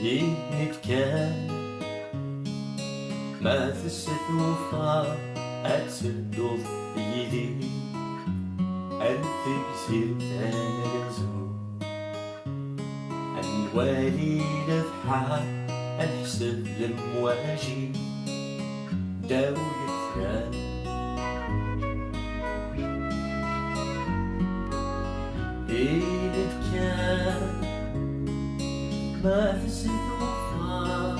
يتكان ما تستوفى أتسدوض يدي أنت بسير أنا لزوم الوالي لفحة أنحسب لمواجي داو يثران يتكان ما تستوفى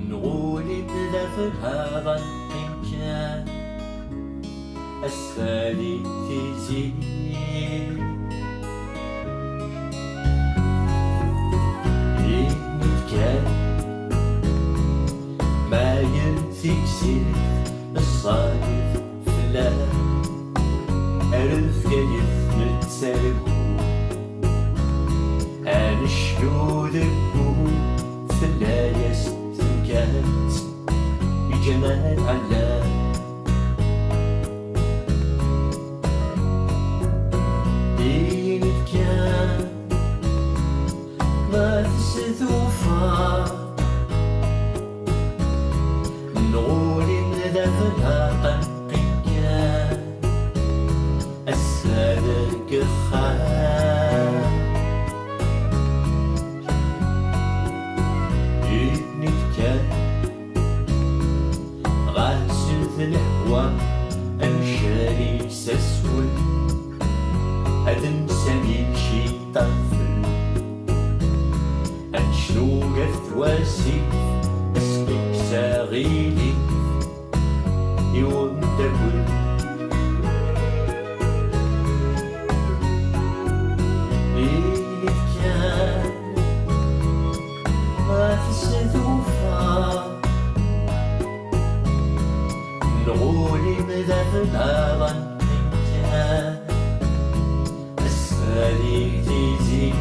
نقولي بلا فرهاضا إن كان السالي تزيد يتكان ما ينتكسر الصايف فلان ألف كيف نتسالكو أنا شلودكو فلا يستنكات بجمال علام دينك كان ما تستوفى نقولي مدى فلا طنقك السادك خان يتنكان غاسل الهوى أمشاري سسول أدم سمين شي طفل أنشنو قث واسيف أسقيك ساغيلي يوم دبل يتكان ما تستوفى نقولي مدى فلاغا إنكان السالي تزيد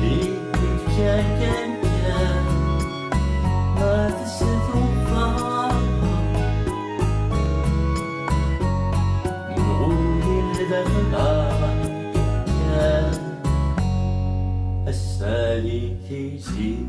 يتكان كان ما تستوفى نقولي مدى فلاغا إنكان السالي تزيد